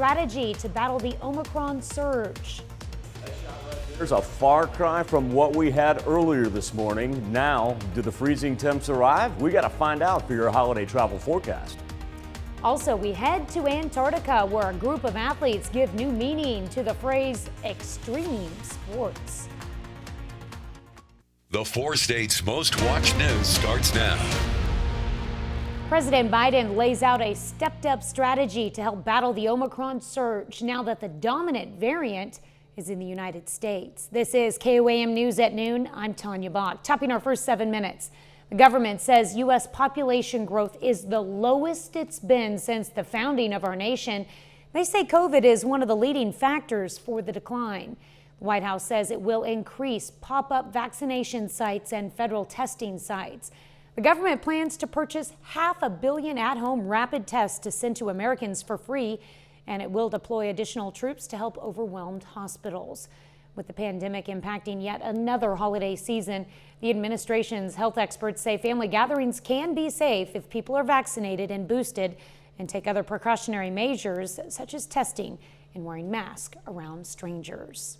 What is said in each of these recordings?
Strategy to battle the Omicron surge. There's a far cry from what we had earlier this morning. Now, do the freezing temps arrive? We got to find out for your holiday travel forecast. Also, we head to Antarctica, where a group of athletes give new meaning to the phrase extreme sports. The 4 states' most watched news starts now. President Biden lays out a stepped-up strategy to help battle the Omicron surge now that the dominant variant is in the United States. This is KOAM News at noon. I'm Tanya Bach. Topping our first 7 minutes. The government says U.S. population growth is the lowest it's been since the founding of our nation. They say COVID is one of the leading factors for the decline. The White House says it will increase pop-up vaccination sites and federal testing sites. The government plans to purchase 500 million at-home rapid tests to send to Americans for free, and it will deploy additional troops to help overwhelmed hospitals. With the pandemic impacting yet another holiday season, the administration's health experts say family gatherings can be safe if people are vaccinated and boosted and take other precautionary measures such as testing and wearing masks around strangers.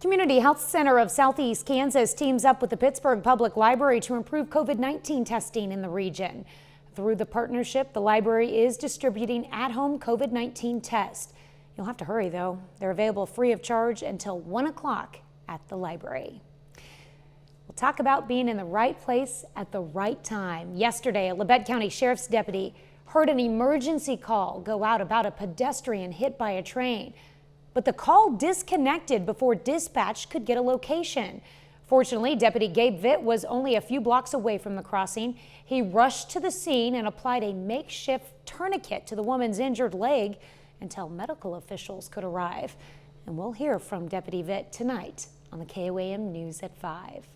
Community Health Center of Southeast Kansas teams up with the Pittsburgh Public Library to improve COVID-19 testing in the region. Through the partnership, the library is distributing at-home COVID-19 tests. You'll have to hurry, though. They're available free of charge until 1 o'clock at the library. We'll talk about being in the right place at the right time. Yesterday, a Labette County Sheriff's deputy heard an emergency call go out about a pedestrian hit by a train. But the call disconnected before dispatch could get a location. Fortunately, Deputy Gabe Vitt was only a few blocks away from the crossing. He rushed to the scene and applied a makeshift tourniquet to the woman's injured leg until medical officials could arrive. And we'll hear from Deputy Vitt tonight on the KOAM News at 5.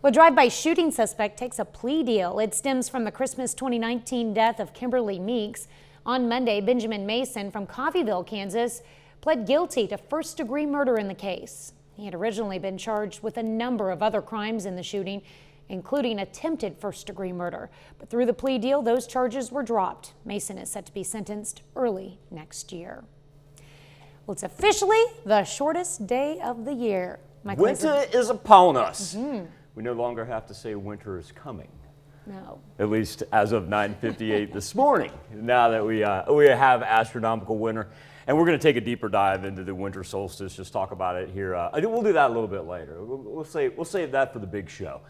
Well, a drive-by shooting suspect takes a plea deal. It stems from the Christmas 2019 death of Kimberly Meeks. On Monday, Benjamin Mason from Coffeyville, Kansas, pled guilty to first-degree murder in the case. He had originally been charged with a number of other crimes in the shooting, including attempted first-degree murder. But through the plea deal, those charges were dropped. Mason is set to be sentenced early next year. Well, it's officially the shortest day of the year. Winter is upon us. We no longer have to say winter is coming. No. At least as of 9:58 this morning, now that we have astronomical winter. And we're going to take a deeper dive into the winter solstice, just talk about it here. We'll do that a little bit later. We'll save that for the big show.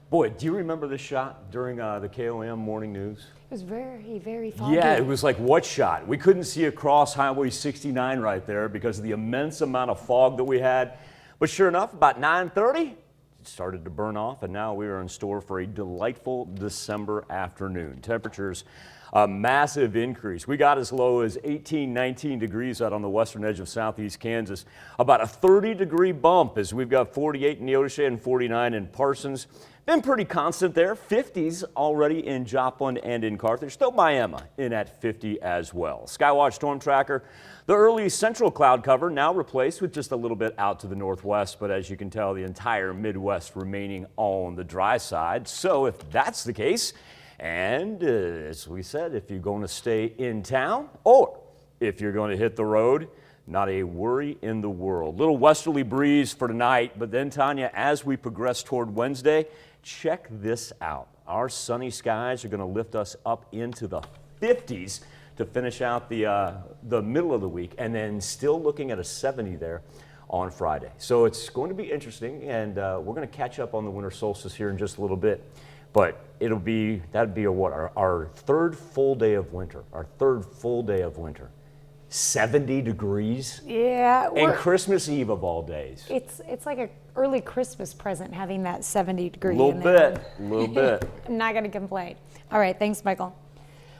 Boy, do you remember this shot during the KOM morning news? It was very, very foggy. Yeah, it was like, what shot? We couldn't see across Highway 69 right there because of the immense amount of fog that we had. But sure enough, about 9:30, it started to burn off, and now we are in store for a delightful December afternoon. Temperatures a massive increase. We got as low as 18, 19 degrees out on the western edge of southeast Kansas. About a 30-degree bump as we've got 48 in Neodesha and 49 in Parsons. Been pretty constant there. 50s already in Joplin and in Carthage. Still Miami in at 50 as well. Skywatch Storm Tracker. The early central cloud cover now replaced with just a little bit out to the northwest. But as you can tell, the entire Midwest remaining on the dry side. So if that's the case, and as we said, if you're going to stay in town or if you're going to hit the road, not a worry in the world. Little westerly breeze for tonight, but then, Tanya, as we progress toward Wednesday, check this out. Our sunny skies are going to lift us up into the 50s to finish out the middle of the week, and then still looking at a 70 there on Friday. So it's going to be interesting, and we're going to catch up on the winter solstice here in just a little bit. But that'd be our third full day of winter. 70 degrees. Yeah. And Christmas Eve of all days. It's like an early Christmas present having that 70 degree. A little bit. I'm not going to complain. All right, thanks, Michael.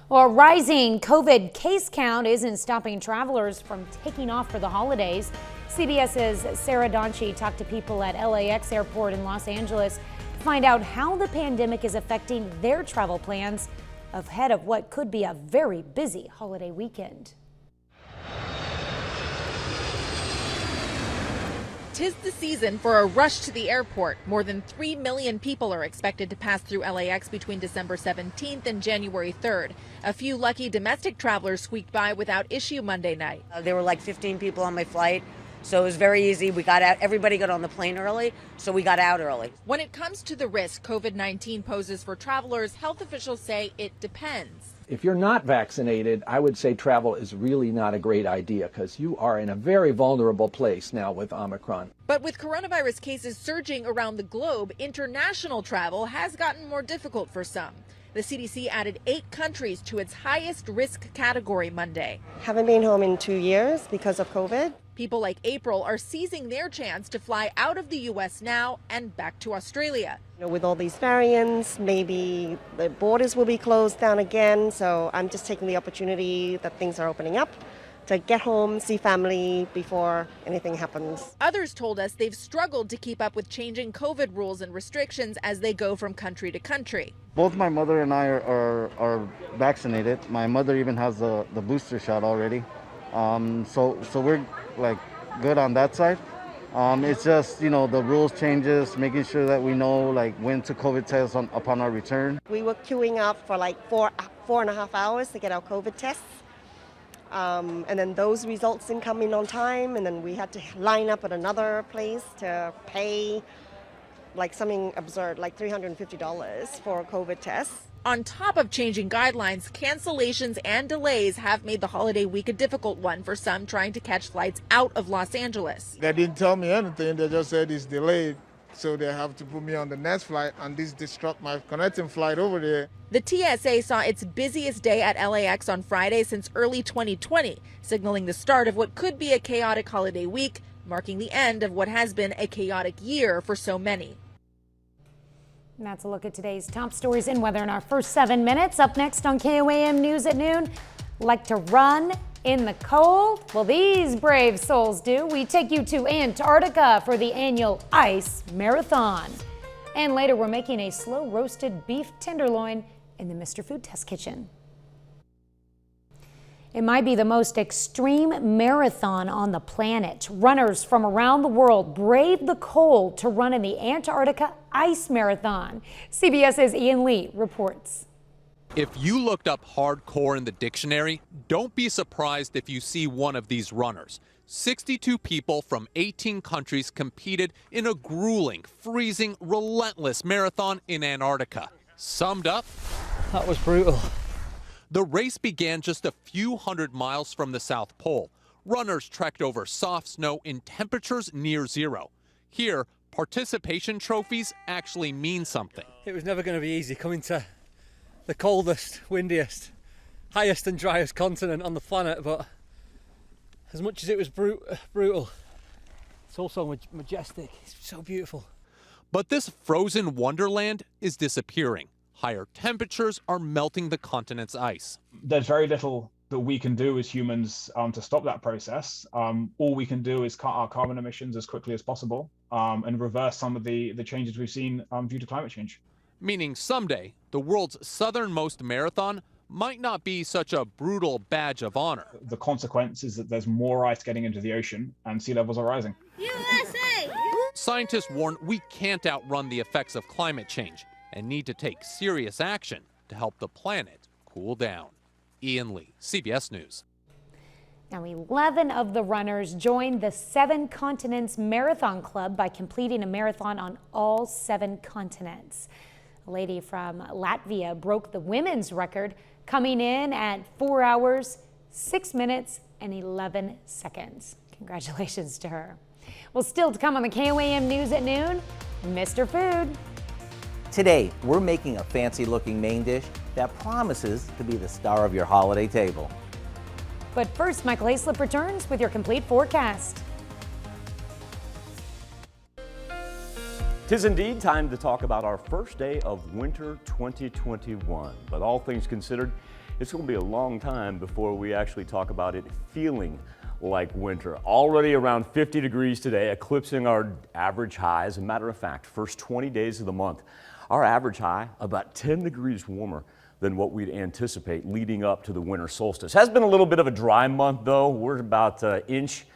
Well, a rising COVID case count isn't stopping travelers from taking off for the holidays. CBS's Sarah Donchi talked to people at LAX Airport in Los Angeles to find out how the pandemic is affecting their travel plans ahead of what could be a very busy holiday weekend. 'Tis the season for a rush to the airport. More than 3 million people are expected to pass through LAX between December 17th and January 3rd. A few lucky domestic travelers squeaked by without issue Monday night. There were like 15 people on my flight, so it was very easy. We got out, everybody got on the plane early, so we got out early. When it comes to the risk COVID-19 poses for travelers, health officials say it depends. If you're not vaccinated, I would say travel is really not a great idea because you are in a very vulnerable place now with Omicron. But with coronavirus cases surging around the globe, international travel has gotten more difficult for some. The CDC added 8 countries to its highest risk category Monday. Haven't been home in 2 years because of COVID. People like April are seizing their chance to fly out of the U.S. now and back to Australia. With all these variants, maybe the borders will be closed down again. So I'm just taking the opportunity that things are opening up to get home, see family before anything happens. Others told us they've struggled to keep up with changing COVID rules and restrictions as they go from country to country. Both my mother and I are vaccinated. My mother even has the booster shot already. So we're like good on that side. It's just, the rules changes, making sure that we know like when to COVID test upon our return. We were queuing up for like four and a half hours to get our COVID tests. And then those results didn't come in on time, and then we had to line up at another place to pay like something absurd, like $350 for a COVID test. On top of changing guidelines, cancellations and delays have made the holiday week a difficult one for some trying to catch flights out of Los Angeles. They didn't tell me anything. They just said it's delayed, so they have to put me on the next flight, and this disrupt my connecting flight over there. The TSA saw its busiest day at LAX on Friday since early 2020, signaling the start of what could be a chaotic holiday week, marking the end of what has been a chaotic year for so many. And that's a look at today's top stories and weather in our first 7 minutes. Up next on KOAM News at noon, like to run in the cold? Well, these brave souls do. We take you to Antarctica for the annual Ice Marathon. And later, we're making a slow roasted beef tenderloin in the Mr. Food Test Kitchen. It might be the most extreme marathon on the planet. Runners from around the world brave the cold to run in the Antarctica Ice Marathon. CBS's Ian Lee reports. If you looked up hardcore in the dictionary, don't be surprised if you see one of these runners. 62 people from 18 countries competed in a grueling, freezing, relentless marathon in Antarctica. Summed up, That was brutal. the race began just a few hundred miles from the South Pole. Runners trekked over soft snow in temperatures near zero. Here, participation trophies actually mean something. It was never going to be easy coming to the coldest, windiest, highest and driest continent on the planet, but as much as it was brutal, it's also majestic. It's so beautiful. But this frozen wonderland is disappearing. Higher temperatures are melting the continent's ice. There's very little that we can do as humans to stop that process. All we can do is cut our carbon emissions as quickly as possible and reverse some of the changes we've seen due to climate change. Meaning someday, the world's southernmost marathon might not be such a brutal badge of honor. The consequence is that there's more ice getting into the ocean and sea levels are rising. USA! Scientists warn we can't outrun the effects of climate change and need to take serious action to help the planet cool down. Ian Lee, CBS News. Now, 11 of the runners joined the 7 Continents Marathon Club by completing a marathon on all 7 continents. A lady from Latvia broke the women's record, coming in at 4 hours, 6 minutes, and 11 seconds. Congratulations to her. Well, still to come on the KOAM News at noon, Mr. Food. Today, we're making a fancy-looking main dish that promises to be the star of your holiday table. But first, Michael Hayslip returns with your complete forecast. 'Tis indeed time to talk about our first day of winter 2021. But all things considered, it's going to be a long time before we actually talk about it feeling like winter. Already around 50 degrees today, eclipsing our average high. As a matter of fact, first 20 days of the month, our average high about 10 degrees warmer than what we'd anticipate leading up to the winter solstice. Has been a little bit of a dry month though. We're about an inch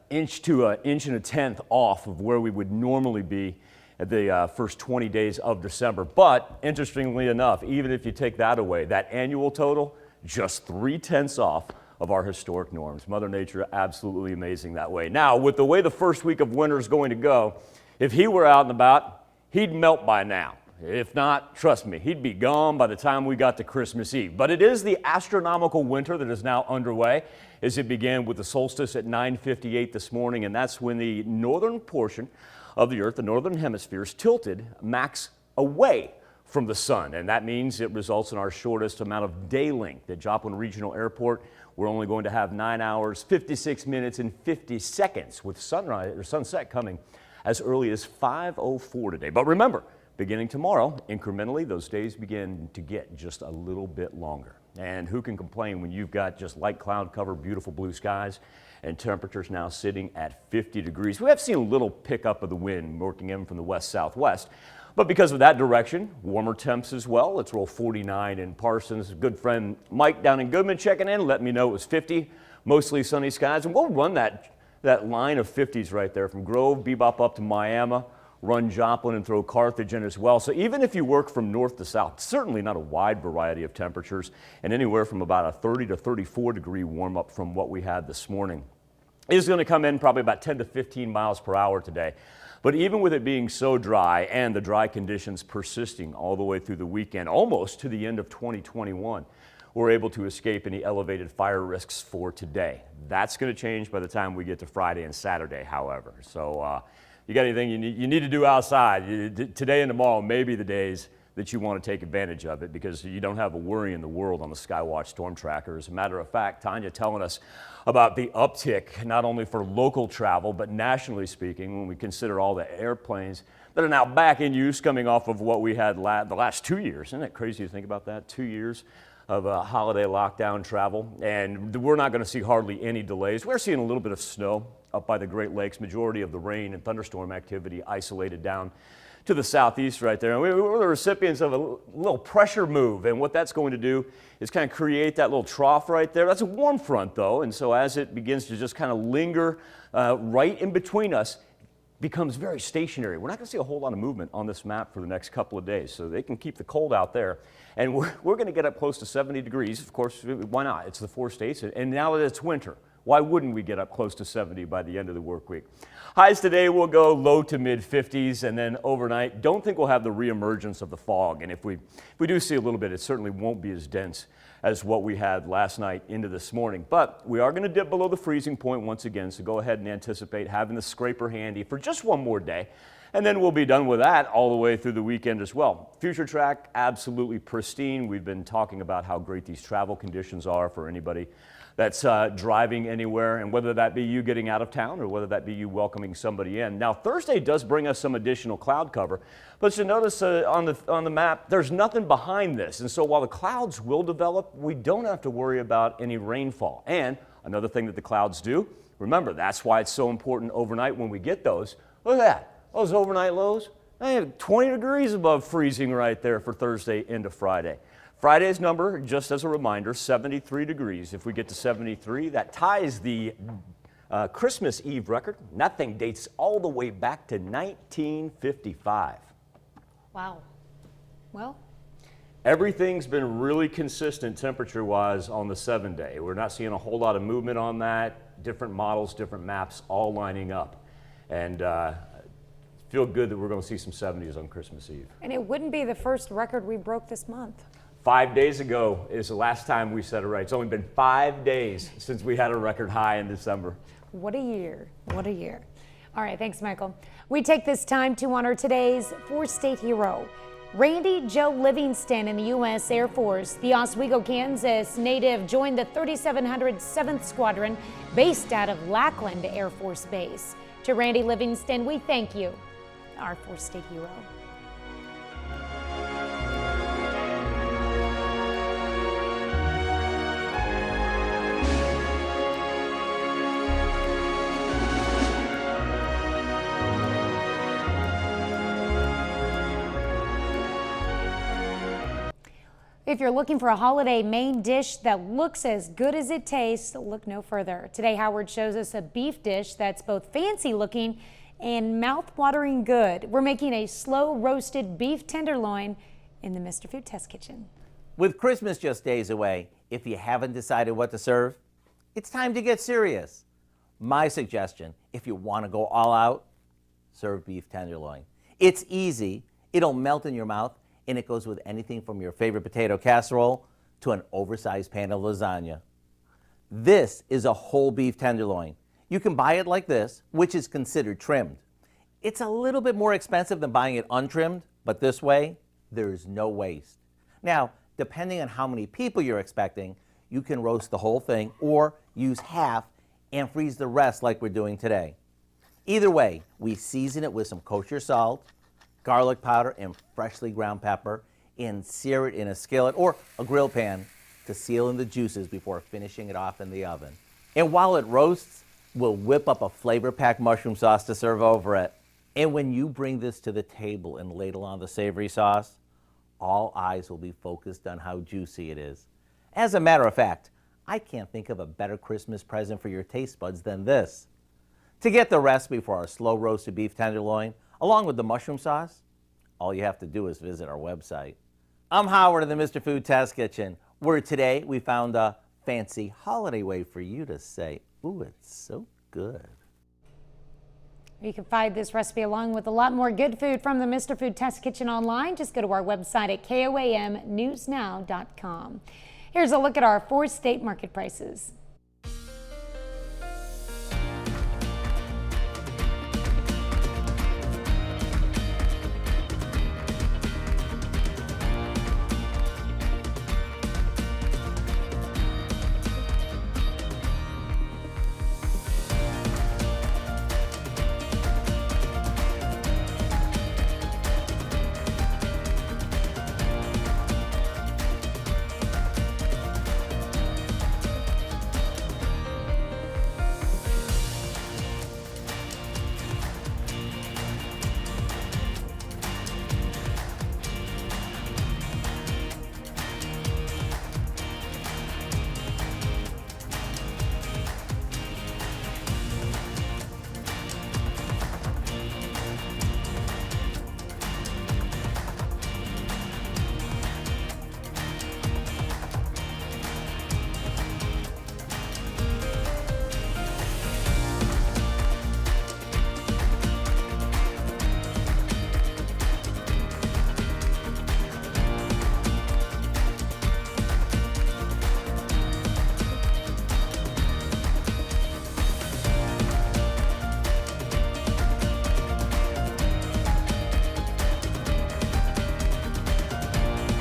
inch to an inch and a tenth off of where we would normally be at the first 20 days of December. But interestingly enough, even if you take that away, that annual total, just 3/10 off of our historic norms. Mother Nature absolutely amazing that way. Now, with the way the first week of winter is going to go, if he were out and about, he'd melt by now. If not, trust me, he'd be gone by the time we got to Christmas Eve. But it is the astronomical winter that is now underway, as it began with the solstice at 9:58 this morning, and that's when the northern portion of the Earth, the northern hemisphere, is tilted max away from the sun, and that means it results in our shortest amount of day length. At Joplin Regional Airport, we're only going to have 9 hours, 56 minutes, and 50 seconds, with sunrise or sunset coming as early as 5:04 today. But remember, beginning tomorrow, incrementally, those days begin to get just a little bit longer. And who can complain when you've got just light cloud cover, beautiful blue skies, and temperatures now sitting at 50 degrees. We have seen a little pickup of the wind working in from the west-southwest. But because of that direction, warmer temps as well. Let's roll 49 in Parsons. Good friend Mike down in Goodman checking in, let me know it was 50, mostly sunny skies. And we'll run that line of 50s right there from Grove, Bebop up to Miami, run Joplin and throw Carthage in as well. So even if you work from north to south, certainly not a wide variety of temperatures, and anywhere from about a 30 to 34 degree warm up from what we had this morning. It is going to come in probably about 10 to 15 miles per hour today. But even with it being so dry and the dry conditions persisting all the way through the weekend, almost to the end of 2021, we're able to escape any elevated fire risks for today. That's going to change by the time we get to Friday and Saturday, however. So you got anything you need to do outside, today and tomorrow may be the days that you want to take advantage of it, because you don't have a worry in the world on the Skywatch Storm Tracker. As a matter of fact, Tanya telling us about the uptick, not only for local travel, but nationally speaking, when we consider all the airplanes that are now back in use coming off of what we had the last 2 years. Isn't that crazy to think about that? 2 years of holiday lockdown travel, and we're not going to see hardly any delays. We're seeing a little bit of snow up by the Great Lakes, majority of the rain and thunderstorm activity isolated down to the southeast right there. And we're the recipients of a little pressure move, and what that's going to do is kind of create that little trough right there. That's a warm front though, and so as it begins to just kind of linger right in between us, becomes very stationary. We're not going to see a whole lot of movement on this map for the next couple of days, so they can keep the cold out there. And we're going to get up close to 70 degrees. Of course, why not? It's the 4 states, and now that it's winter, why wouldn't we get up close to 70 by the end of the work week? Highs today will go low to mid 50s, and then overnight, don't think we'll have the reemergence of the fog. And if we do see a little bit, it certainly won't be as dense as what we had last night into this morning. But we are going to dip below the freezing point once again, so go ahead and anticipate having the scraper handy for just one more day. And then we'll be done with that all the way through the weekend as well. Future track, absolutely pristine. We've been talking about how great these travel conditions are for anybody that's driving anywhere, and whether that be you getting out of town or whether that be you welcoming somebody in. Now, Thursday does bring us some additional cloud cover, but you notice on the map, there's nothing behind this. And so while the clouds will develop, we don't have to worry about any rainfall. And another thing that the clouds do, remember, that's why it's so important overnight when we get those. Look at that, those overnight lows. I have 20 degrees above freezing right there for Thursday into Friday. Friday's number, just as a reminder, 73 degrees. If we get to 73, that ties the Christmas Eve record. And that thing dates all the way back to 1955. Wow. Well, everything's been really consistent temperature-wise on the 7-day. We're not seeing a whole lot of movement on that. Different models, different maps, all lining up. And feel good that we're going to see some 70s on Christmas Eve. and it wouldn't be the first record we broke this month. 5 days ago is the last time we set it right. It's only been 5 days since we had a record high in December. What a year. What a year. All right, thanks, Michael. We take this time to honor today's four-state hero, Randy Joe Livingston in the U.S. Air Force. The Oswego, Kansas native joined the 3700 7th Squadron based out of Lackland Air Force Base. To Randy Livingston, we thank you, our four-state hero. If you're looking for a holiday main dish that looks as good as it tastes, look no further. Today, Howard shows us a beef dish that's both fancy looking and mouth-watering good. We're making a slow roasted beef tenderloin in the Mr. Food Test Kitchen. With Christmas just days away, if you haven't decided what to serve, it's time to get serious. My suggestion, if you want to go all out, serve beef tenderloin. It's easy, it'll melt in your mouth, and it goes with anything from your favorite potato casserole to an oversized pan of lasagna. This is a whole beef tenderloin. You can buy it like this, which is considered trimmed. It's a little bit more expensive than buying it untrimmed, but this way, there is no waste. Now, depending on how many people you're expecting, you can roast the whole thing or use half and freeze the rest like we're doing today. Either way, we season it with some kosher salt, garlic powder, and freshly ground pepper, and sear it in a skillet or a grill pan to seal in the juices before finishing it off in the oven. And while it roasts, we'll whip up a flavor-packed mushroom sauce to serve over it. And when you bring this to the table and ladle on the savory sauce, all eyes will be focused on how juicy it is. As a matter of fact, I can't think of a better Christmas present for your taste buds than this. To get the recipe for our slow roasted beef tenderloin, along with the mushroom sauce, all you have to do is visit our website. I'm Howard in the Mr. Food Test Kitchen, where today we found a fancy holiday way for you to say, ooh, it's so good. You can find this recipe along with a lot more good food from the Mr. Food Test Kitchen online. Just go to our website at koamnewsnow.com. Here's a look at our 4-state market prices.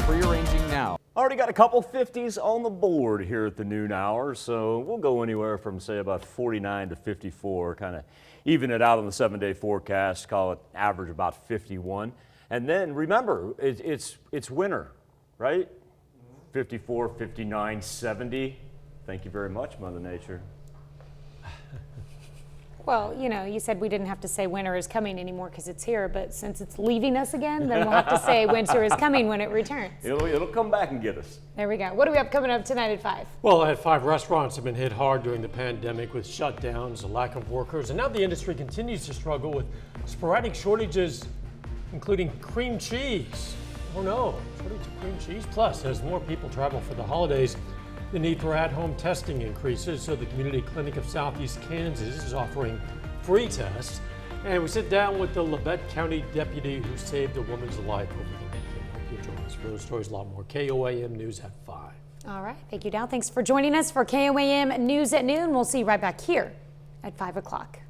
Rearranging now. Already got a couple 50s on the board here at the noon hour, so we'll go anywhere from, say, about 49 to 54, kind of even it out on the 7-day forecast, call it average about 51. And then remember, it's winter, right? 54, 59, 70. Thank you very much, Mother Nature. Well, you know, you said we didn't have to say winter is coming anymore because it's here, but since it's leaving us again, then we'll have to say winter is coming when it returns. It'll come back and get us. There we go. What do we have coming up tonight at 5? Well, at 5, restaurants have been hit hard during the pandemic with shutdowns, a lack of workers, and now the industry continues to struggle with sporadic shortages, including cream cheese. Oh no, shortage of cream cheese. Plus, as more people travel for the holidays, the need for at-home testing increases, so the Community Clinic of Southeast Kansas is offering free tests. And we sit down with the Labette County deputy who saved a woman's life over the weekend. Hope you'll join us for those stories, a lot more. KOAM News at 5. All right. Thank you, Dow. Thanks for joining us for KOAM News at noon. We'll see you right back here at 5 o'clock.